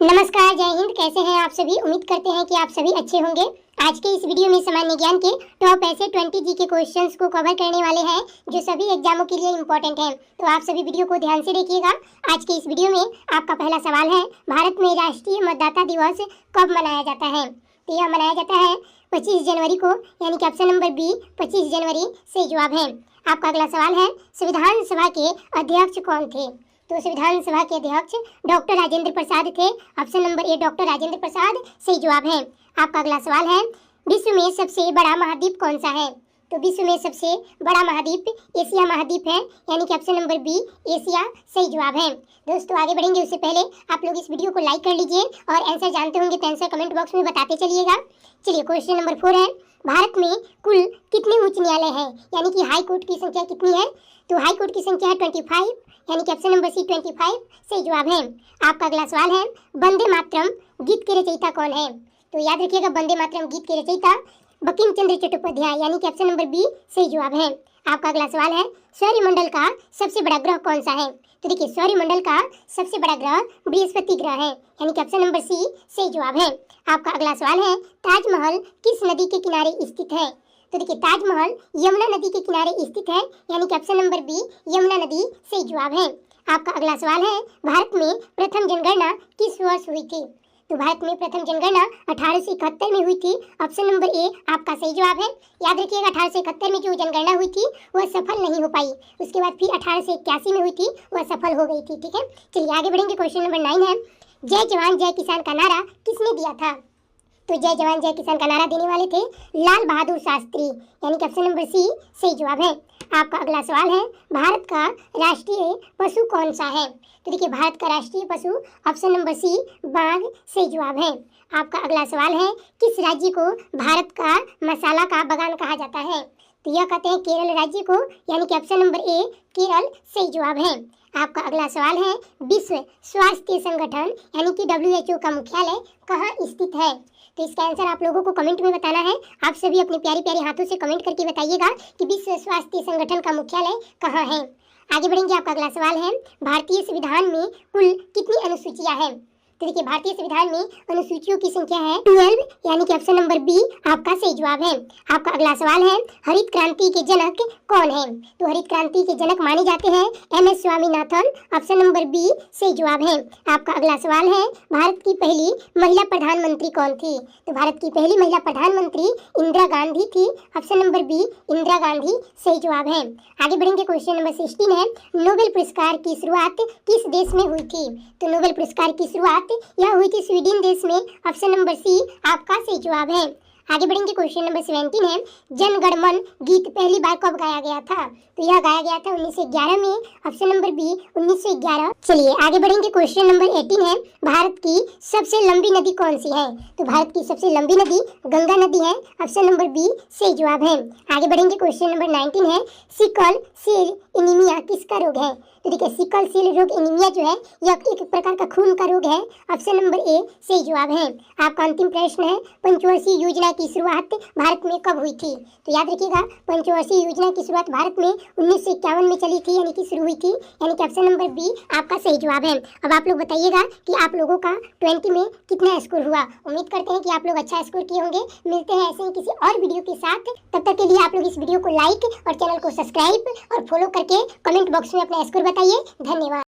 नमस्कार, जय हिंद। कैसे हैं आप सभी? उम्मीद करते हैं कि आप सभी अच्छे होंगे। आज के इस वीडियो में सामान्य ज्ञान के टॉप ऐसे 20 जी के क्वेश्चंस को कवर करने वाले हैं जो सभी एग्जामों के लिए इम्पोर्टेंट हैं। तो आप सभी वीडियो को ध्यान से देखिएगा। आज के इस वीडियो में आपका पहला सवाल है, भारत में राष्ट्रीय मतदाता दिवस कब मनाया जाता है? तो यह मनाया जाता है 25 जनवरी को, यानी कि ऑप्शन नंबर बी 25 जनवरी सही जवाब है। आपका अगला सवाल है, संविधान सभा के अध्यक्ष कौन थे? तो संविधान सभा के अध्यक्ष डॉक्टर राजेंद्र प्रसाद थे। Option number A doctor Rajendra Prasad सही जवाब है। आपका अगला सवाल है, विश्व में सबसे बड़ा महाद्वीप कौन सा है? तो विश्व में सबसे बड़ा महाद्वीप एशिया महाद्वीप है, यानी कि ऑप्शन नंबर बी एशिया सही जवाब है। दोस्तों आगे बढ़ेंगे उससे पहले आप लोग इस वीडियो को लाइक कर लीजिए और आंसर जानते होंगे तो आंसर कमेंट बॉक्स में बताते चलिएगा। चलिए क्वेश्चन नंबर 4 है, भारत में कुल कितने उच्च न्यायालय हैं, यानी कि हाई कोर्ट की संख्या कितनी है? तो हाई कोर्ट की संख्या है 25, यानी कि ऑप्शन नंबर सी 25 सही जवाब है। आपका अगला सवाल है, वंदे मातरम गीत के रचयिता कौन है? तो याद रखिएगा, वंदे मातरम गीत के रचयिता बंकिम चंद्र चट्टोपाध्याय, यानी कि ऑप्शन नंबर बी सही जवाब है। आपका अगला सवाल है, सौरमंडल का सबसे बड़ा ग्रह कौन सा है? तो देखिए, सौरमंडल का सबसे बड़ा ग्रह बृहस्पति ग्रह है, यानी कि ऑप्शन नंबर सी सही जवाब है। आपका अगला सवाल है, ताजमहल किस नदी के किनारे स्थित है? तो देखिए, ताजमहल यमुना नदी के किनारे स्थित है, यानी कि ऑप्शन नंबर बी यमुना नदी सही जवाब है। आपका अगला सवाल है, भारत में प्रथम जनगणना किस वर्ष हुई थी? तो भारत में प्रथम जनगणना 1871 में हुई थी। ऑप्शन नंबर ए आपका सही जवाब है। याद रखिएगा, 1871 में जो जनगणना हुई थी वह सफल नहीं हो पाई। उसके बाद फिर 1881 में हुई थी, वह सफल हो गई थी। ठीक है, चलिए आगे बढ़ेंगे। क्वेश्चन नंबर 9 है, जय जवान जय किसान का नारा किसने दिया था? तो जय जवान जय किसान का नारा देने वाले थे लाल बहादुर शास्त्री, यानी कि ऑप्शन नंबर सी सही जवाब है। आपका अगला सवाल है, भारत का राष्ट्रीय पशु कौन सा है? तो देखिए, भारत का राष्ट्रीय पशु ऑप्शन नंबर सी बाघ सही जवाब है। आपका अगला सवाल है, किस राज्य को भारत का मसाला का बागान कहा जाता है? तो यह कहते हैं केरल राज्य को, यानी कि ऑप्शन नंबर ए केरल सही जवाब है। आपका अगला सवाल है, विश्व स्वास्थ्य संगठन यानी कि WHO का मुख्यालय कहाँ स्थित है? तो इसका आंसर आप लोगों को कमेंट में बताना है। आप सभी अपने प्यारे प्यारे हाथों से कमेंट करके बताइएगा कि विश्व स्वास्थ्य संगठन का मुख्यालय कहाँ है। आगे बढ़ेंगे। आपका अगला सवाल है, भारतीय संविधान में कुल कितनी अनुसूचियां हैं? तो देखिए, भारतीय संविधान में अनुसूचियों की संख्या है 12, यानी कि ऑप्शन नंबर बी आपका सही जवाब है। आपका अगला सवाल है, हरित क्रांति के जनक कौन है? तो हरित क्रांति के जनक माने जाते हैं MS Swaminathan, option number B सही जवाब है। आपका अगला सवाल है, भारत की पहली महिला प्रधानमंत्री कौन थी? तो भारत की पहली महिला प्रधानमंत्री इंदिरा गांधी थी, option number B Indira Gandhi सही जवाब है। आगे बढ़ेंगे। क्वेश्चन नंबर 16 है, नोबेल पुरस्कार की शुरुआत किस देश में हुई थी? तो नोबेल पुरस्कार की शुरुआत यह हुई थी स्वीडन देश में, ऑप्शन नंबर सी आपका सही जवाब है। आगे बढ़ेंगे। क्वेश्चन नंबर 17 है, जन गण मन गीत पहली बार कब गाया गया था? तो यह गाया गया था 1911 में, ऑप्शन नंबर बी 1911। चलिए आगे बढ़ेंगे। क्वेश्चन नंबर 18 है, भारत की सबसे लंबी नदी कौन सी है? तो भारत की सबसे लंबी नदी गंगा नदी है, ऑप्शन नंबर बी सही जवाब है। आगे बढ़ेंगे। क्वेश्चन नंबर 19 है, सिकल सेल एनीमिया किसका रोग है? तो देखिए, सिकल सेल रोग एनीमिया जो है यह एक प्रकार का खून का रोग है, ऑप्शन नंबर ए सही जवाब है। आपका अंतिम प्रश्न है, पंचवर्षीय योजना की शुरुआत भारत में कब हुई थी? तो याद रखिएगा, पंचवर्षीय योजना की शुरुआत भारत में 1951 में चली थी, यानी कि शुरू हुई थी, यानी कि ऑप्शन नंबर बी आपका सही जवाब है। अब आप लोग बताइएगा कि आप लोगों का 20 में कितना स्कोर हुआ। उम्मीद करते हैं कि आप लोग अच्छा स्कोर किए होंगे। मिलते हैं ऐसे ही किसी और वीडियो के साथ। तब तक के लिए आप लोग इस वीडियो को लाइक और चैनल को सब्सक्राइब और फॉलो करके कमेंट बॉक्स में अपना स्कोर बताइए। धन्यवाद।